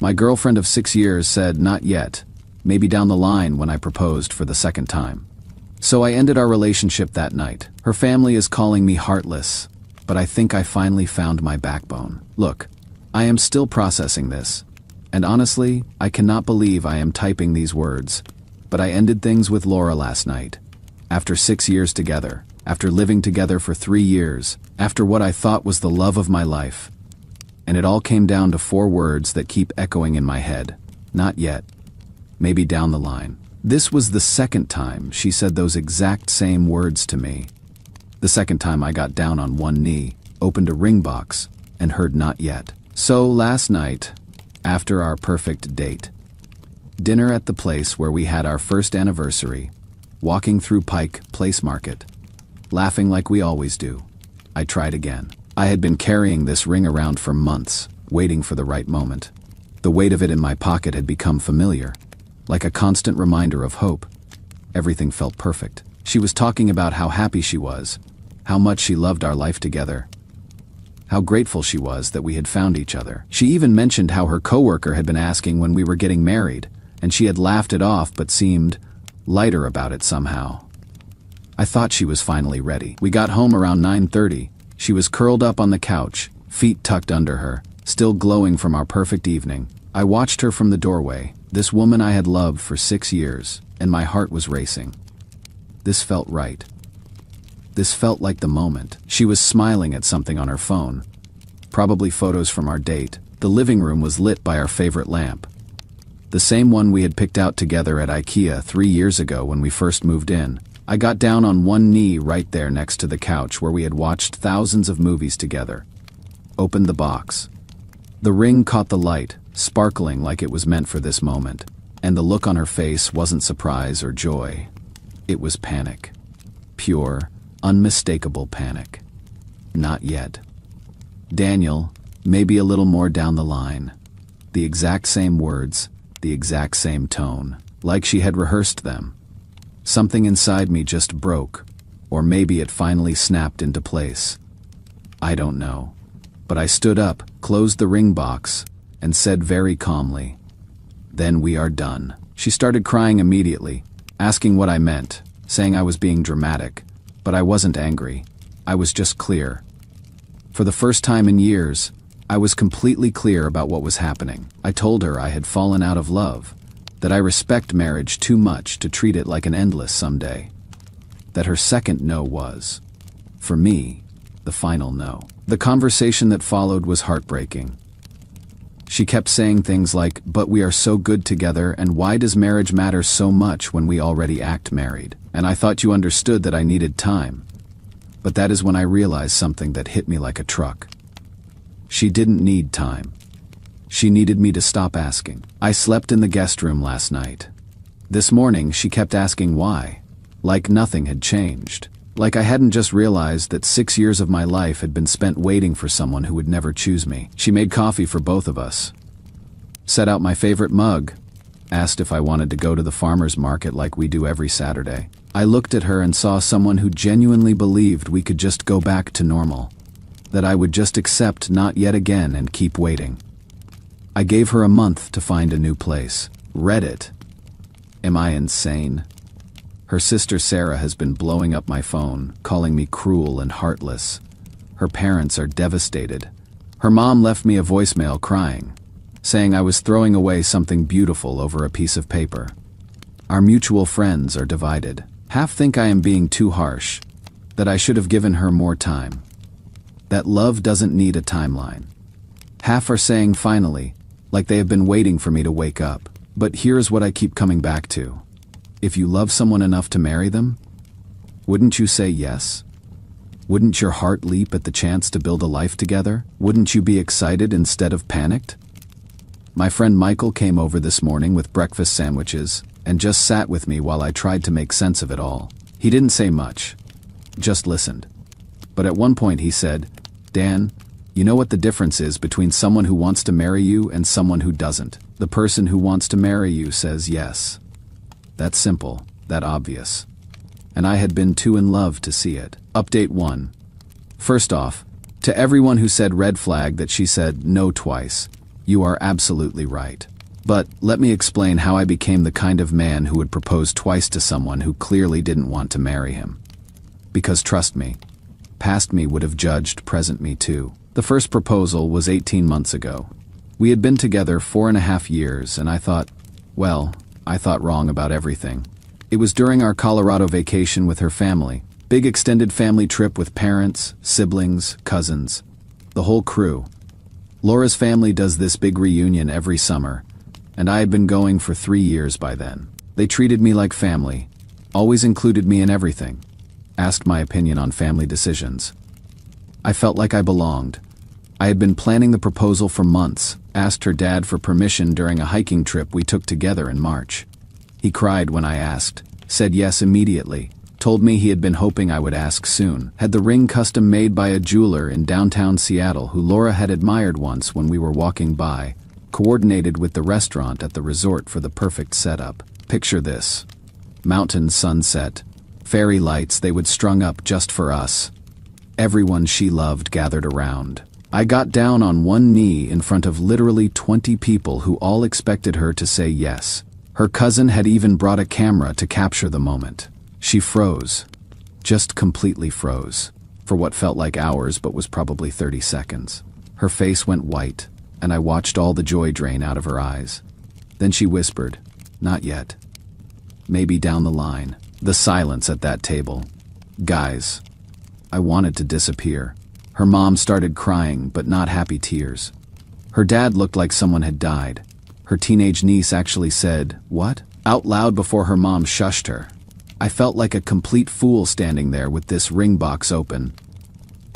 My girlfriend of 6 years said not yet, maybe down the line when I proposed for the second time. So I ended our relationship that night. Her family is calling me heartless, but I think I finally found my backbone. Look, I am still processing this, and honestly, I cannot believe I am typing these words, but I ended things with Laura last night. After 6 years together, after living together for 3 years, after what I thought was the love of my life. And it all came down to 4 words that keep echoing in my head. Not yet. Maybe down the line. This was the second time she said those exact same words to me. The second time I got down on one knee, opened a ring box, and heard not yet. So last night, after our perfect date, dinner at the place where we had our first anniversary, walking through Pike Place Market, laughing like we always do, I tried again. I had been carrying this ring around for months, waiting for the right moment. The weight of it in my pocket had become familiar, like a constant reminder of hope. Everything felt perfect. She was talking about how happy she was, how much she loved our life together, how grateful she was that we had found each other. She even mentioned how her coworker had been asking when we were getting married, and she had laughed it off but seemed lighter about it somehow. I thought she was finally ready. We got home around 9:30. She was curled up on the couch, feet tucked under her, still glowing from our perfect evening. I watched her from the doorway, this woman I had loved for 6 years, and my heart was racing. This felt right. This felt like the moment. She was smiling at something on her phone. Probably photos from our date. The living room was lit by our favorite lamp. The same one we had picked out together at IKEA 3 years ago when we first moved in. I got down on one knee right there next to the couch where we had watched thousands of movies together. Opened the box. The ring caught the light, sparkling like it was meant for this moment. And the look on her face wasn't surprise or joy. It was panic. Pure, unmistakable panic. Not yet. Daniel, maybe a little more down the line. The exact same words, the exact same tone, like she had rehearsed them. Something inside me just broke, or maybe it finally snapped into place. I don't know. But I stood up, closed the ring box, and said very calmly, "Then we are done." She started crying immediately, asking what I meant, saying I was being dramatic, but I wasn't angry. I was just clear. For the first time in years, I was completely clear about what was happening. I told her I had fallen out of love, that I respect marriage too much to treat it like an endless someday. That her second no was, for me, the final no. The conversation that followed was heartbreaking. She kept saying things like, "But we are so good together, and why does marriage matter so much when we already act married? And I thought you understood that I needed time." But that is when I realized something that hit me like a truck. She didn't need time. She needed me to stop asking. I slept in the guest room last night. This morning she kept asking why, like nothing had changed. Like I hadn't just realized that 6 years of my life had been spent waiting for someone who would never choose me. She made coffee for both of us, set out my favorite mug, asked if I wanted to go to the farmer's market like we do every Saturday. I looked at her and saw someone who genuinely believed we could just go back to normal, that I would just accept not yet again and keep waiting. I gave her a month to find a new place. Read it. Am I insane? Her sister Sarah has been blowing up my phone, calling me cruel and heartless. Her parents are devastated. Her mom left me a voicemail crying, saying I was throwing away something beautiful over a piece of paper. Our mutual friends are divided. Half think I am being too harsh, that I should have given her more time, that love doesn't need a timeline. Half are saying finally, like they have been waiting for me to wake up. But here's what I keep coming back to. If you love someone enough to marry them, wouldn't you say yes? Wouldn't your heart leap at the chance to build a life together? Wouldn't you be excited instead of panicked? My friend Michael came over this morning with breakfast sandwiches and just sat with me while I tried to make sense of it all. He didn't say much, just listened. But at one point he said, "Dan, you know what the difference is between someone who wants to marry you and someone who doesn't? The person who wants to marry you says yes. That simple, that obvious. And I had been too in love to see it." Update 1. First off, to everyone who said red flag that she said no twice, You are absolutely right. But let me explain how I became the kind of man who would propose twice to someone who clearly didn't want to marry him. Because trust me, past me would have judged present me too. The first proposal was 18 months ago. We had been together 4.5 years, and I thought wrong about everything. It was during our Colorado vacation with her family. Big extended family trip with parents, siblings, cousins, the whole crew. Laura's family does this big reunion every summer, and I had been going for 3 years by then. They treated me like family, always included me in everything, asked my opinion on family decisions. I felt like I belonged. I had been planning the proposal for months, asked her dad for permission during a hiking trip we took together in March. He cried when I asked, said yes immediately, told me he had been hoping I would ask soon, had the ring custom made by a jeweler in downtown Seattle who Laura had admired once when we were walking by, coordinated with the restaurant at the resort for the perfect setup. Picture this. Mountain sunset, fairy lights they would strung up just for us. Everyone she loved gathered around. I got down on one knee in front of literally 20 people who all expected her to say yes. Her cousin had even brought a camera to capture the moment. She froze. Just completely froze. For what felt like hours but was probably 30 seconds. Her face went white, and I watched all the joy drain out of her eyes. Then she whispered, "Not yet. Maybe down the line." The silence at that table. Guys, I wanted to disappear. Her mom started crying, but not happy tears. Her dad looked like someone had died. Her teenage niece actually said, "What?" out loud before her mom shushed her. I felt like a complete fool standing there with this ring box open.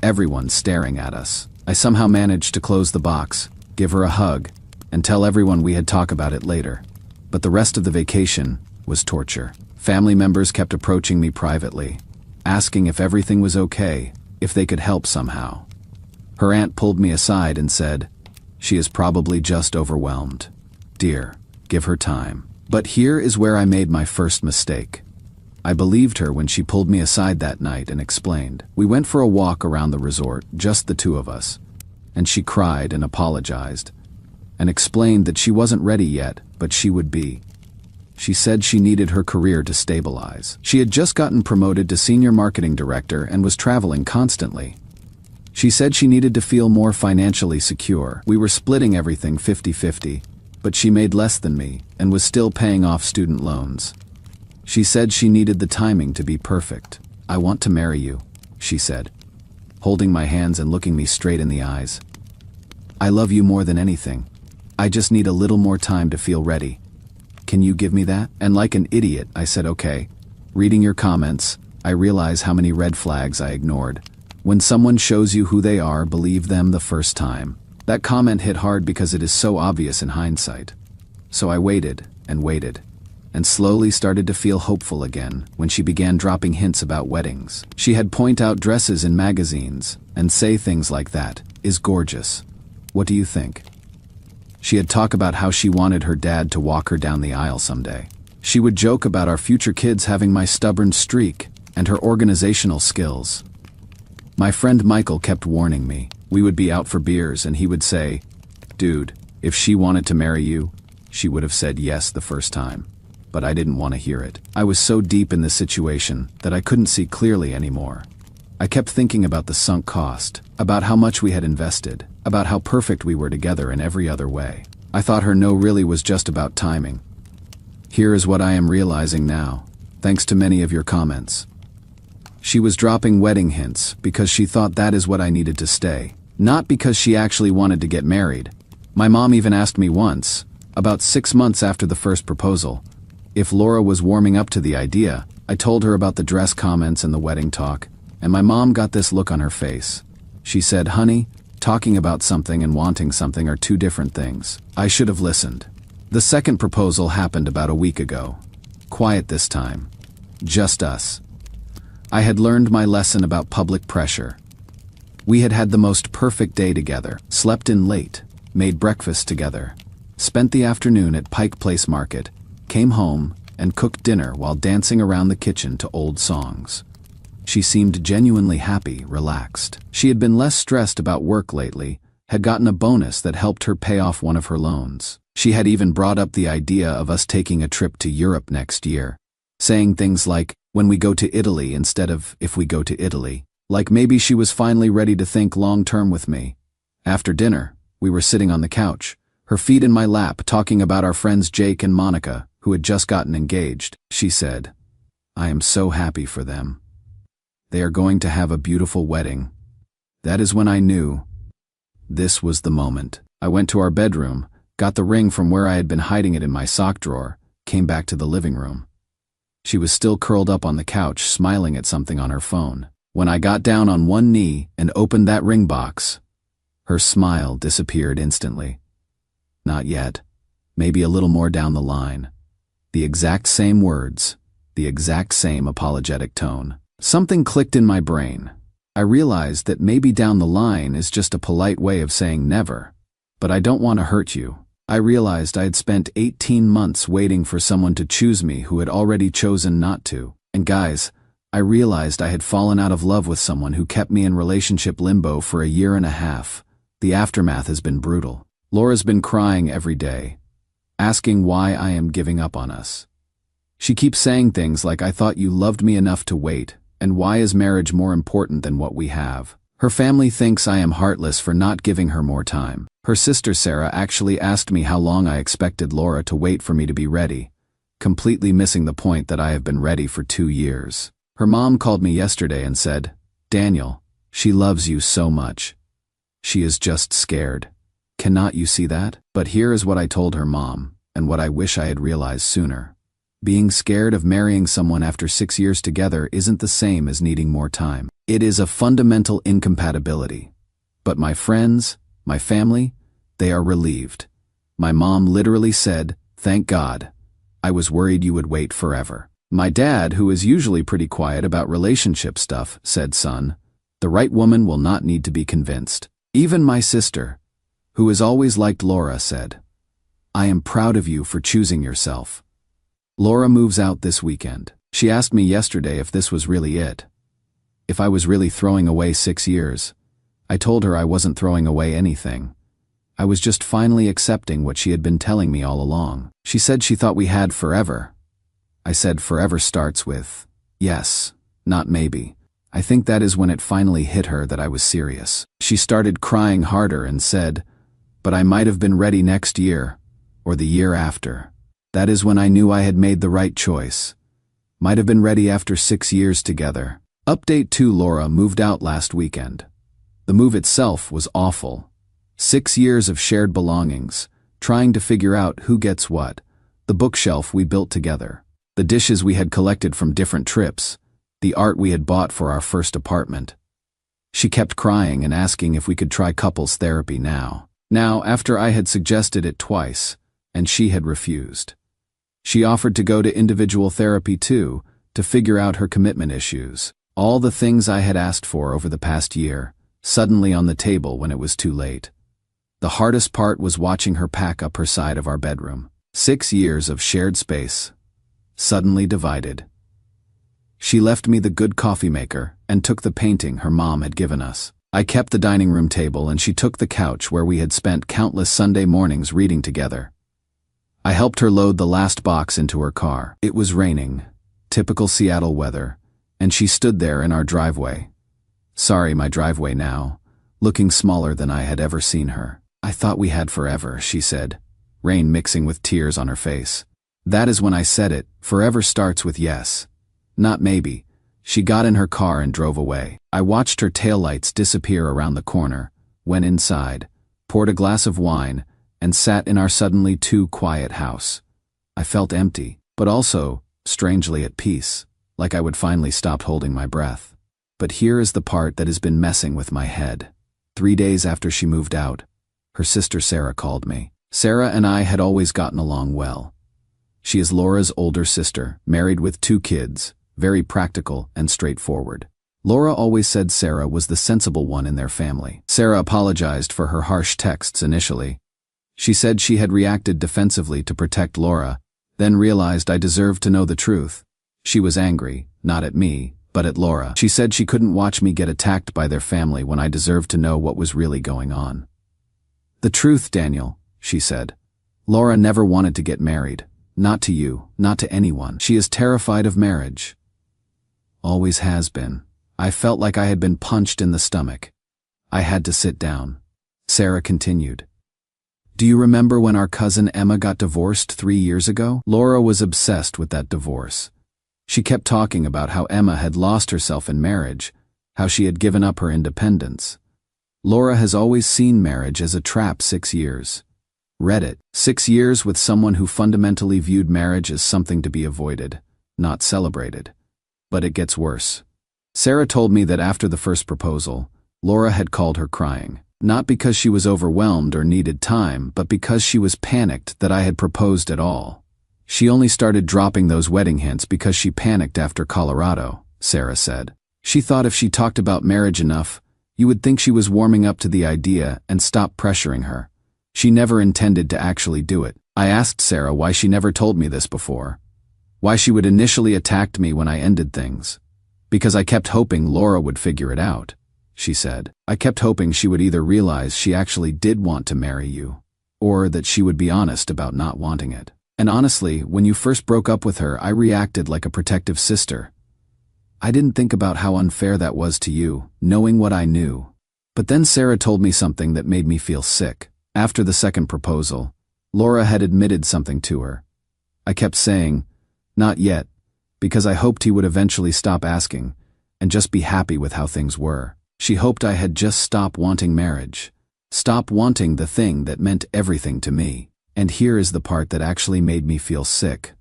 Everyone staring at us. I somehow managed to close the box, give her a hug, and tell everyone we had talk about it later. But the rest of the vacation was torture. Family members kept approaching me privately, asking if everything was okay, if they could help somehow. Her aunt pulled me aside and said, "She is probably just overwhelmed. Dear, give her time." But here is where I made my first mistake. I believed her when she pulled me aside that night and explained. We went for a walk around the resort, just the two of us, and she cried and apologized, and explained that she wasn't ready yet, but she would be. She said she needed her career to stabilize. She had just gotten promoted to senior marketing director and was traveling constantly. She said she needed to feel more financially secure. We were splitting everything 50-50, but she made less than me and was still paying off student loans. She said she needed the timing to be perfect. "I want to marry you," she said, holding my hands and looking me straight in the eyes. "I love you more than anything. I just need a little more time to feel ready. Can you give me that?" And like an idiot, I said okay. Reading your comments, I realize how many red flags I ignored. When someone shows you who they are, believe them the first time. That comment hit hard because it is so obvious in hindsight. So I waited, and slowly started to feel hopeful again when she began dropping hints about weddings. She had point out dresses in magazines and say things like that, "Is gorgeous. What do you think?" She had talked about how she wanted her dad to walk her down the aisle someday. She would joke about our future kids having my stubborn streak and her organizational skills. My friend Michael kept warning me. We would be out for beers and he would say, "Dude, if she wanted to marry you, she would have said yes the first time." But I didn't want to hear it. I was so deep in this situation that I couldn't see clearly anymore. I kept thinking about the sunk cost, about how much we had invested, about how perfect we were together in every other way. I thought her no really was just about timing. Here is what I am realizing now, thanks to many of your comments. She was dropping wedding hints because she thought that is what I needed to stay, not because she actually wanted to get married. My mom even asked me once, about 6 months after the first proposal, if Laura was warming up to the idea. I told her about the dress comments and the wedding talk, and my mom got this look on her face. She said, "Honey, talking about something and wanting something are two different things." I should have listened. The second proposal happened about a week ago. Quiet this time. Just us. I had learned my lesson about public pressure. We had had the most perfect day together, slept in late, made breakfast together, spent the afternoon at Pike Place Market, came home, and cooked dinner while dancing around the kitchen to old songs. She seemed genuinely happy, relaxed. She had been less stressed about work lately, had gotten a bonus that helped her pay off one of her loans. She had even brought up the idea of us taking a trip to Europe next year, saying things like, when we go to Italy instead of if we go to Italy. Like maybe she was finally ready to think long-term with me. After dinner, we were sitting on the couch, her feet in my lap, talking about our friends Jake and Monica, who had just gotten engaged. She said, "I am so happy for them. They are going to have a beautiful wedding." That is when I knew. This was the moment. I went to our bedroom, got the ring from where I had been hiding it in my sock drawer, came back to the living room. She was still curled up on the couch, smiling at something on her phone. When I got down on one knee and opened that ring box, her smile disappeared instantly. Not yet. Maybe a little more down the line. The exact same words, the exact same apologetic tone. Something clicked in my brain. I realized that maybe down the line is just a polite way of saying never. But I don't want to hurt you. I realized I had spent 18 months waiting for someone to choose me who had already chosen not to. And guys, I realized I had fallen out of love with someone who kept me in relationship limbo for a year and a half. The aftermath has been brutal. Laura's been crying every day, asking why I am giving up on us. She keeps saying things like, "I thought you loved me enough to wait, and why is marriage more important than what we have?" Her family thinks I am heartless for not giving her more time. Her sister Sarah actually asked me how long I expected Laura to wait for me to be ready, completely missing the point that I have been ready for 2 years. Her mom called me yesterday and said, "Daniel, she loves you so much. She is just scared. Cannot you see that?" But here is what I told her mom, and what I wish I had realized sooner. Being scared of marrying someone after 6 years together isn't the same as needing more time. It is a fundamental incompatibility. But my friends, my family, they are relieved. My mom literally said, "Thank God. I was worried you would wait forever." My dad, who is usually pretty quiet about relationship stuff, said, "Son, the right woman will not need to be convinced." Even my sister, who has always liked Laura, said, "I am proud of you for choosing yourself." Laura moves out this weekend. She asked me yesterday if this was really it. If I was really throwing away 6 years. I told her I wasn't throwing away anything. I was just finally accepting what she had been telling me all along. She said she thought we had forever. I said forever starts with yes, not maybe. I think that is when it finally hit her that I was serious. She started crying harder and said, "But I might have been ready next year, or the year after." That is when I knew I had made the right choice. Might have been ready after 6 years together. Update 2: Laura moved out last weekend. The move itself was awful. 6 years of shared belongings, trying to figure out who gets what, the bookshelf we built together, the dishes we had collected from different trips, the art we had bought for our first apartment. She kept crying and asking if we could try couples therapy now. Now, after I had suggested it twice, and she had refused. She offered to go to individual therapy too, to figure out her commitment issues. All the things I had asked for over the past year, suddenly on the table when it was too late. The hardest part was watching her pack up her side of our bedroom. 6 years of shared space, suddenly divided. She left me the good coffee maker and took the painting her mom had given us. I kept the dining room table and she took the couch where we had spent countless Sunday mornings reading together. I helped her load the last box into her car. It was raining, typical Seattle weather, and she stood there in our driveway. Sorry, my driveway now, looking smaller than I had ever seen her. "I thought we had forever," she said, rain mixing with tears on her face. That is when I said it, forever starts with yes, not maybe. She got in her car and drove away. I watched her taillights disappear around the corner, went inside, poured a glass of wine, and sat in our suddenly too quiet house. I felt empty, but also, strangely at peace, like I would finally stop holding my breath. But here is the part that has been messing with my head. 3 days after she moved out, her sister Sarah called me. Sarah and I had always gotten along well. She is Laura's older sister, married with 2 kids, very practical and straightforward. Laura always said Sarah was the sensible one in their family. Sarah apologized for her harsh texts initially. She said she had reacted defensively to protect Laura, then realized I deserved to know the truth. She was angry, not at me, but at Laura. She said she couldn't watch me get attacked by their family when I deserved to know what was really going on. "The truth, Daniel," she said. "Laura never wanted to get married. Not to you, not to anyone. She is terrified of marriage. Always has been." I felt like I had been punched in the stomach. I had to sit down. Sarah continued. "Do you remember when our cousin Emma got divorced 3 years ago? Laura was obsessed with that divorce. She kept talking about how Emma had lost herself in marriage, how she had given up her independence. Laura has always seen marriage as a trap. 6 years. Read it. 6 years with someone who fundamentally viewed marriage as something to be avoided, not celebrated. But it gets worse. Sarah told me that after the first proposal, Laura had called her crying. Not because she was overwhelmed or needed time, but because she was panicked that I had proposed at all. She only started dropping those wedding hints because she panicked after Colorado, Sarah said. She thought if she talked about marriage enough, you would think she was warming up to the idea and stop pressuring her. She never intended to actually do it. I asked Sarah why she never told me this before. Why she would initially attack me when I ended things. "Because I kept hoping Laura would figure it out," she said. "I kept hoping she would either realize she actually did want to marry you, or that she would be honest about not wanting it. And honestly, when you first broke up with her, I reacted like a protective sister. I didn't think about how unfair that was to you, knowing what I knew. But then Sarah told me something that made me feel sick. After the second proposal, Laura had admitted something to her. I kept saying, 'Not yet,' because I hoped he would eventually stop asking and just be happy with how things were. She hoped I had just stopped wanting marriage, stop wanting the thing that meant everything to me. And here is the part that actually made me feel sick.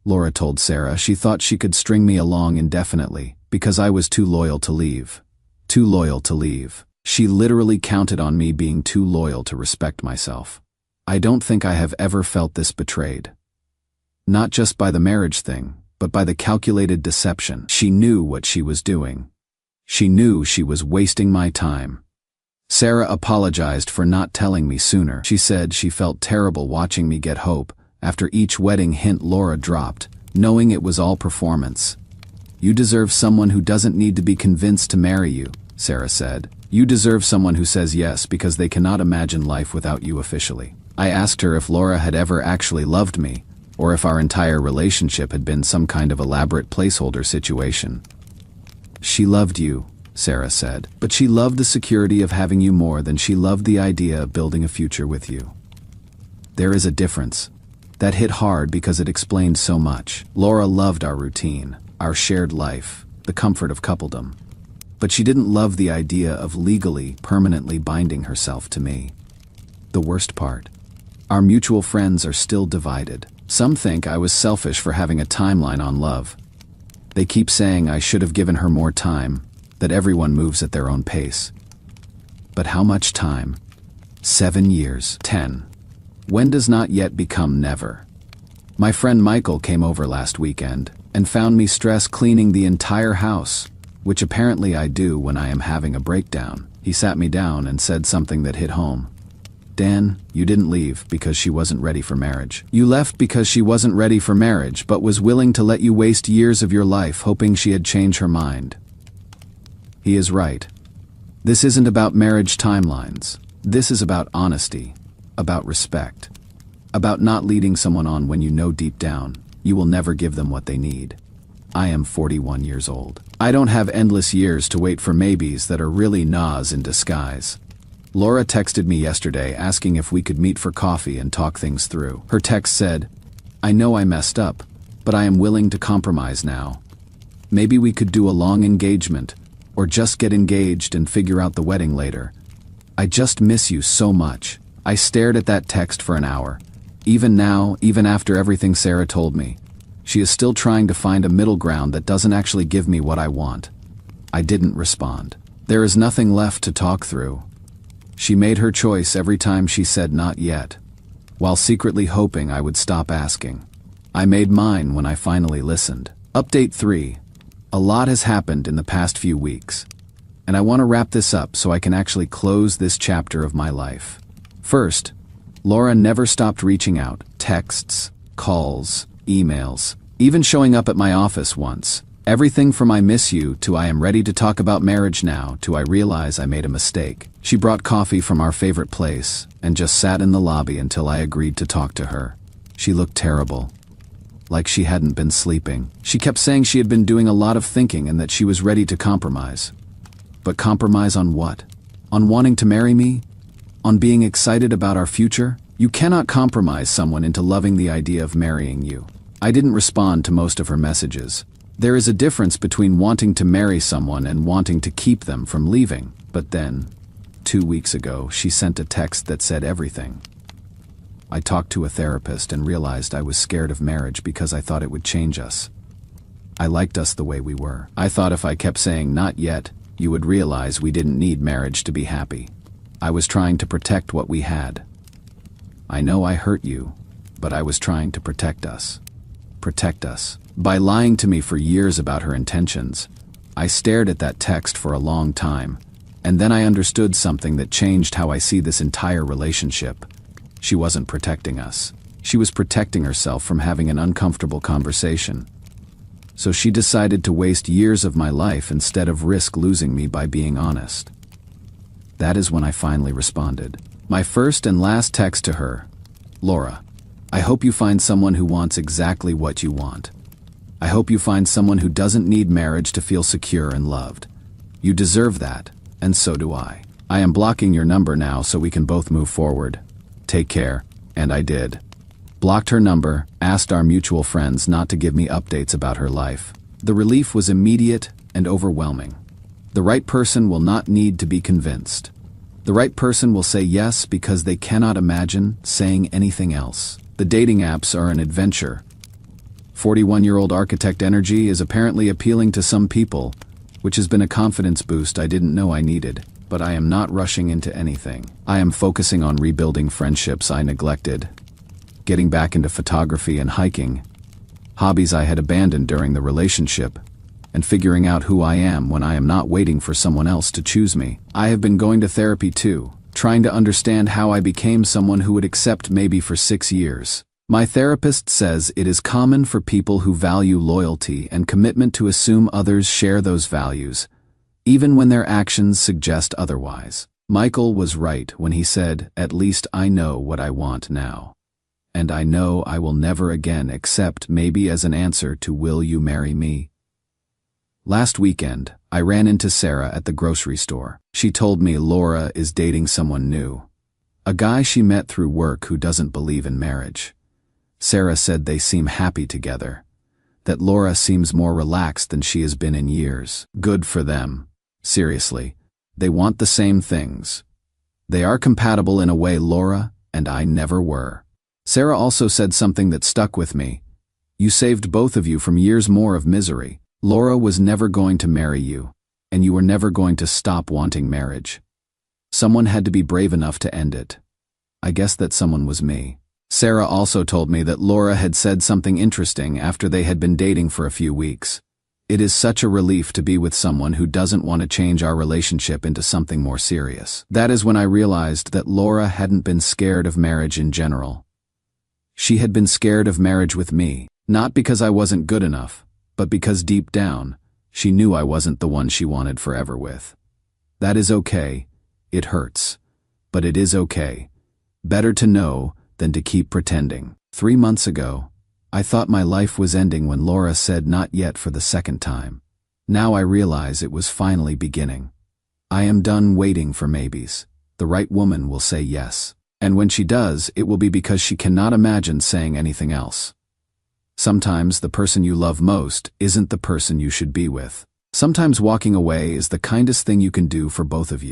Laura told Sarah she thought she could string me along indefinitely because I was too loyal to leave. Too loyal to leave. She literally counted on me being too loyal to respect myself. I don't think I have ever felt this betrayed. Not just by the marriage thing, but by the calculated deception. She knew what she was doing. She knew she was wasting my time. Sarah apologized for not telling me sooner. She said she felt terrible watching me get hope after each wedding hint Laura dropped, knowing it was all performance. "You deserve someone who doesn't need to be convinced to marry you," Sarah said. "You deserve someone who says yes because they cannot imagine life without you officially." I asked her if Laura had ever actually loved me, or if our entire relationship had been some kind of elaborate placeholder situation. "She loved you," Sarah said, "but she loved the security of having you more than she loved the idea of building a future with you. There is a difference." That hit hard because it explained so much. Laura loved our routine, our shared life, the comfort of coupledom. But she didn't love the idea of legally, permanently binding herself to me. The worst part. Our mutual friends are still divided. Some think I was selfish for having a timeline on love. They keep saying I should have given her more time, that everyone moves at their own pace. But how much time? 7 years, 10. When does not yet become never? My friend Michael came over last weekend and found me stress cleaning the entire house, which apparently I do when I am having a breakdown. He sat me down and said something that hit home. "Dan, you didn't leave because she wasn't ready for marriage. You left because she wasn't ready for marriage but was willing to let you waste years of your life hoping she had changed her mind." He is right. This isn't about marriage timelines. This is about honesty, about respect, about not leading someone on when you know deep down you will never give them what they need. I am 41 years old. I don't have endless years to wait for maybes that are really no's in disguise. Laura texted me yesterday asking if we could meet for coffee and talk things through. Her text said, "I know I messed up, but I am willing to compromise now. Maybe we could do a long engagement, or just get engaged and figure out the wedding later. I just miss you so much." I stared at that text for an hour. Even now, even after everything Sarah told me, she is still trying to find a middle ground that doesn't actually give me what I want. I didn't respond. There is nothing left to talk through. She made her choice every time she said not yet, while secretly hoping I would stop asking. I made mine when I finally listened. Update 3. A lot has happened in the past few weeks, and I want to wrap this up so I can actually close this chapter of my life. First, Laura never stopped reaching out, texts, calls, emails, even showing up at my office once. Everything from I miss you to I am ready to talk about marriage now to I realize I made a mistake. She brought coffee from our favorite place and just sat in the lobby until I agreed to talk to her. She looked terrible, like she hadn't been sleeping. She kept saying she had been doing a lot of thinking and that she was ready to compromise. But compromise on what? On wanting to marry me? On being excited about our future? You cannot compromise someone into loving the idea of marrying you. I didn't respond to most of her messages. There is a difference between wanting to marry someone and wanting to keep them from leaving. But then, 2 weeks ago, she sent a text that said everything. I talked to a therapist and realized I was scared of marriage because I thought it would change us. I liked us the way we were. I thought if I kept saying not yet, you would realize we didn't need marriage to be happy. I was trying to protect what we had. I know I hurt you, but I was trying to protect us. Protect us. By lying to me for years about her intentions, I stared at that text for a long time, and then I understood something that changed how I see this entire relationship. She wasn't protecting us. She was protecting herself from having an uncomfortable conversation. So she decided to waste years of my life instead of risk losing me by being honest. That is when I finally responded. My first and last text to her: Laura, I hope you find someone who wants exactly what you want. I hope you find someone who doesn't need marriage to feel secure and loved. You deserve that, and so do I. I am blocking your number now so we can both move forward. Take care, and I did. Blocked her number, asked our mutual friends not to give me updates about her life. The relief was immediate and overwhelming. The right person will not need to be convinced. The right person will say yes because they cannot imagine saying anything else. The dating apps are an adventure. 41-year-old architect energy is apparently appealing to some people, which has been a confidence boost I didn't know I needed. But I am not rushing into anything. I am focusing on rebuilding friendships I neglected, getting back into photography and hiking, hobbies I had abandoned during the relationship, and figuring out who I am when I am not waiting for someone else to choose me. I have been going to therapy too, trying to understand how I became someone who would accept maybe for 6 years. My therapist says it is common for people who value loyalty and commitment to assume others share those values, even when their actions suggest otherwise. Michael was right when he said, "At least I know what I want now. And I know I will never again accept maybe as an answer to will you marry me?" Last weekend, I ran into Sarah at the grocery store. She told me Laura is dating someone new, a guy she met through work who doesn't believe in marriage. Sarah said they seem happy together, that Laura seems more relaxed than she has been in years. Good for them. Seriously, they want the same things. They are compatible in a way Laura and I never were. Sarah also said something that stuck with me. You saved both of you from years more of misery. Laura was never going to marry you, and you were never going to stop wanting marriage. Someone had to be brave enough to end it. I guess that someone was me. Sarah also told me that Laura had said something interesting after they had been dating for a few weeks. It is such a relief to be with someone who doesn't want to change our relationship into something more serious. That is when I realized that Laura hadn't been scared of marriage in general. She had been scared of marriage with me, not because I wasn't good enough, but because deep down, she knew I wasn't the one she wanted forever with. That is okay. It hurts. But it is okay. Better to know than to keep pretending. 3 months ago, I thought my life was ending when Laura said not yet for the second time. Now I realize it was finally beginning. I am done waiting for maybes. The right woman will say yes. And when she does, it will be because she cannot imagine saying anything else. Sometimes the person you love most isn't the person you should be with. Sometimes walking away is the kindest thing you can do for both of you.